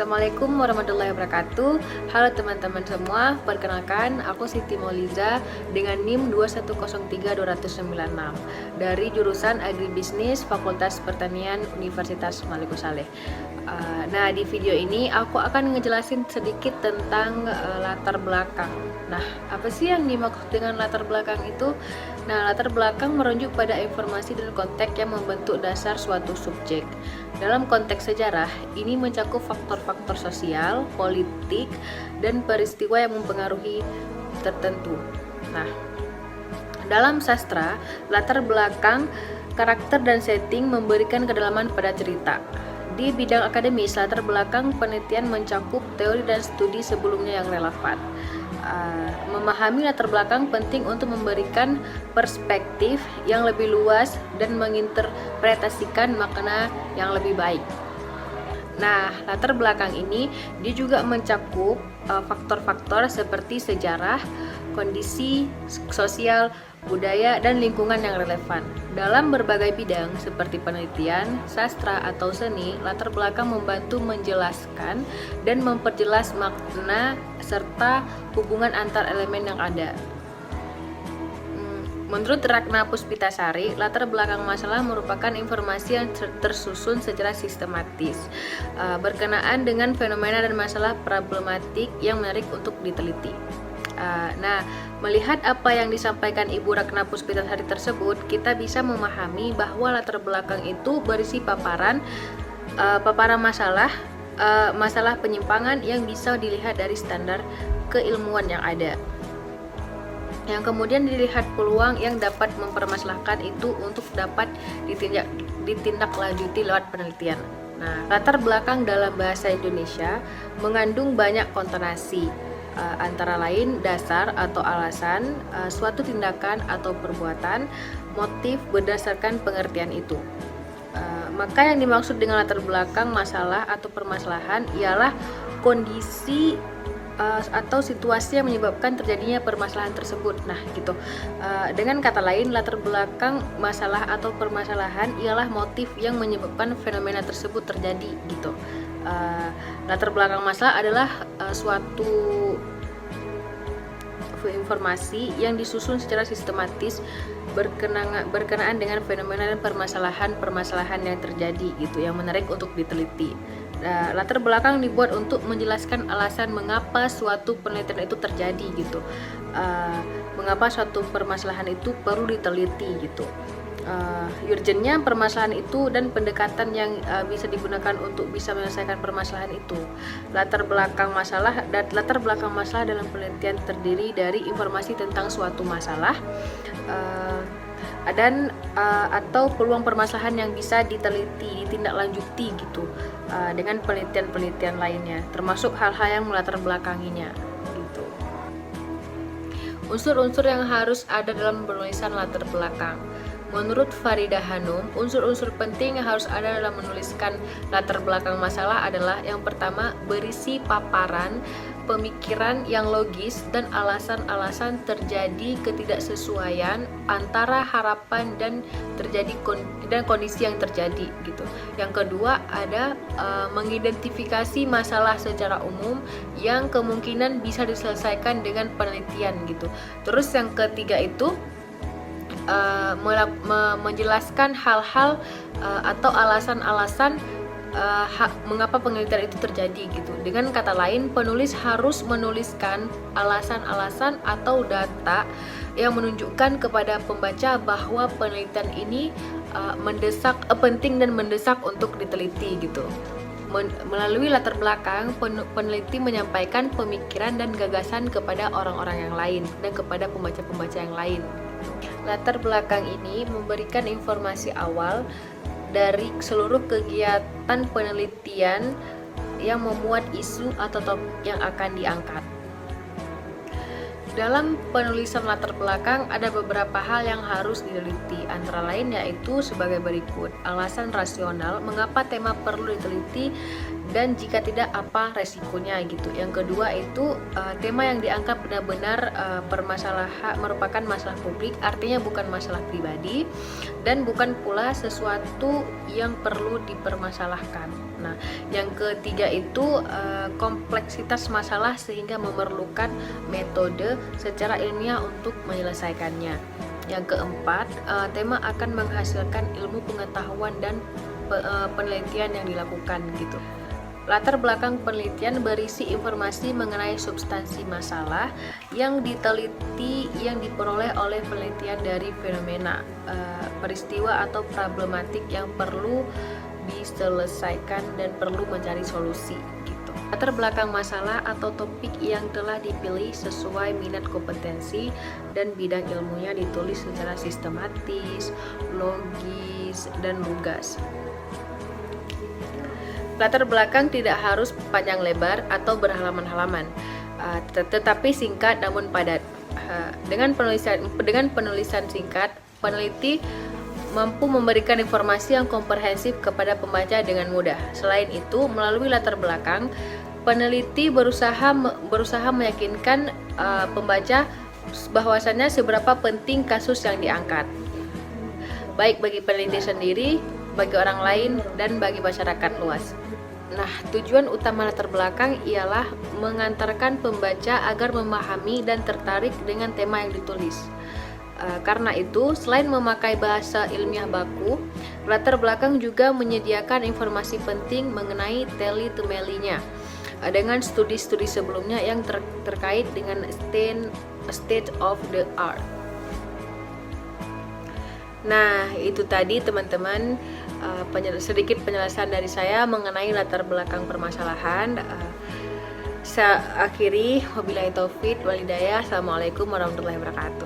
Assalamualaikum warahmatullahi wabarakatuh. Halo teman-teman semua, perkenalkan aku Siti Mauliza dengan NIM 2103296 dari jurusan Agribisnis Fakultas Pertanian Universitas Maluku Saleh. Nah, di video ini aku akan ngejelasin sedikit tentang latar belakang. Nah, apa sih yang dimaksud dengan latar belakang itu? Nah, latar belakang merujuk pada informasi dan konteks yang membentuk dasar suatu subjek. Dalam konteks sejarah, ini mencakup faktor-faktor sosial, politik, dan peristiwa yang mempengaruhi tertentu. Nah, dalam sastra, latar belakang, karakter, dan setting memberikan kedalaman pada cerita. Di bidang akademis, latar belakang penelitian mencakup teori dan studi sebelumnya yang relevan. Memahami latar belakang penting untuk memberikan perspektif yang lebih luas dan menginterpretasikan makna yang lebih baik. Nah, latar belakang ini dia juga mencakup faktor-faktor seperti sejarah, kondisi sosial, budaya, dan lingkungan yang relevan. Dalam berbagai bidang seperti penelitian, sastra, atau seni, latar belakang membantu menjelaskan dan memperjelas makna serta hubungan antar elemen yang ada. Menurut Ratna Puspitasari, latar belakang masalah merupakan informasi yang tersusun secara sistematis, berkenaan dengan fenomena dan masalah problematik yang menarik untuk diteliti. Nah, melihat apa yang disampaikan Ibu Ratna Puspitasari tersebut, kita bisa memahami bahwa latar belakang itu berisi paparan masalah penyimpangan yang bisa dilihat dari standar keilmuan yang ada, yang kemudian dilihat peluang yang dapat mempermasalahkan itu untuk dapat ditindaklanjuti lewat penelitian. Nah, latar belakang dalam bahasa Indonesia mengandung banyak konotasi, antara lain dasar atau alasan suatu tindakan atau perbuatan, motif berdasarkan pengertian itu. Maka yang dimaksud dengan latar belakang masalah atau permasalahan ialah kondisi atau situasi yang menyebabkan terjadinya permasalahan tersebut. Nah, gitu. Dengan kata lain, latar belakang masalah atau permasalahan ialah motif yang menyebabkan fenomena tersebut terjadi, gitu. Latar belakang masalah adalah suatu informasi yang disusun secara sistematis berkenaan dengan fenomena dan permasalahan yang terjadi, gitu, yang menarik untuk diteliti. Latar belakang dibuat untuk menjelaskan alasan mengapa suatu penelitian itu terjadi, gitu, mengapa suatu permasalahan itu perlu diteliti, gitu, urgennya permasalahan itu dan pendekatan yang bisa digunakan untuk bisa menyelesaikan permasalahan itu. Latar belakang masalah dalam penelitian terdiri dari informasi tentang suatu masalah dan atau peluang permasalahan yang bisa diteliti, ditindaklanjuti, gitu, dengan penelitian-penelitian lainnya, termasuk hal-hal yang melatar belakanginya, gitu. Unsur-unsur yang harus ada dalam penulisan latar belakang. Menurut Faridah Hanum, unsur-unsur penting yang harus ada dalam menuliskan latar belakang masalah adalah: yang pertama, berisi paparan pemikiran yang logis dan alasan-alasan terjadi ketidaksesuaian antara harapan dan kondisi yang terjadi, gitu. Yang kedua, ada mengidentifikasi masalah secara umum yang kemungkinan bisa diselesaikan dengan penelitian, gitu. Terus yang ketiga itu menjelaskan hal-hal atau alasan-alasan mengapa penelitian itu terjadi, gitu. Dengan kata lain, penulis harus menuliskan alasan-alasan atau data yang menunjukkan kepada pembaca bahwa penelitian ini penting dan mendesak untuk diteliti, gitu. Melalui latar belakang, peneliti menyampaikan pemikiran dan gagasan kepada orang-orang yang lain dan kepada pembaca-pembaca yang lain. Latar belakang ini memberikan informasi awal dari seluruh kegiatan penelitian yang memuat isu atau topik yang akan diangkat. Dalam penulisan latar belakang ada beberapa hal yang harus diteliti, antara lain yaitu sebagai berikut: alasan rasional mengapa tema perlu diteliti dan jika tidak apa resikonya gitu. Yang kedua itu tema yang diangkat benar-benar merupakan masalah publik, artinya bukan masalah pribadi dan bukan pula sesuatu yang perlu dipermasalahkan. Nah, yang ketiga itu kompleksitas masalah sehingga memerlukan metode secara ilmiah untuk menyelesaikannya. Yang keempat, tema akan menghasilkan ilmu pengetahuan dan penelitian yang dilakukan gitu. Latar belakang penelitian berisi informasi mengenai substansi masalah yang diteliti yang diperoleh oleh penelitian dari fenomena, peristiwa atau problematik yang perlu diselesaikan dan perlu mencari solusi gitu. Latar belakang masalah atau topik yang telah dipilih sesuai minat kompetensi dan bidang ilmunya ditulis secara sistematis, logis, dan lugas. Latar belakang tidak harus panjang lebar atau berhalaman-halaman, tetapi singkat namun padat. Dengan penulisan singkat, peneliti mampu memberikan informasi yang komprehensif kepada pembaca dengan mudah. Selain itu, melalui latar belakang, peneliti berusaha meyakinkan pembaca bahwasannya seberapa penting kasus yang diangkat, baik bagi peneliti sendiri, bagi orang lain, dan bagi masyarakat luas. Nah, tujuan utama latar belakang ialah mengantarkan pembaca agar memahami dan tertarik dengan tema yang ditulis. Karena itu, selain memakai bahasa ilmiah baku, latar belakang juga menyediakan informasi penting mengenai teli-temelinya dengan studi-studi sebelumnya yang terkait dengan state of the art. Nah, itu tadi teman-teman sedikit penjelasan dari saya mengenai latar belakang permasalahan. Saya akhiri, wabillahi taufik wal hidayah. Assalamualaikum warahmatullahi wabarakatuh.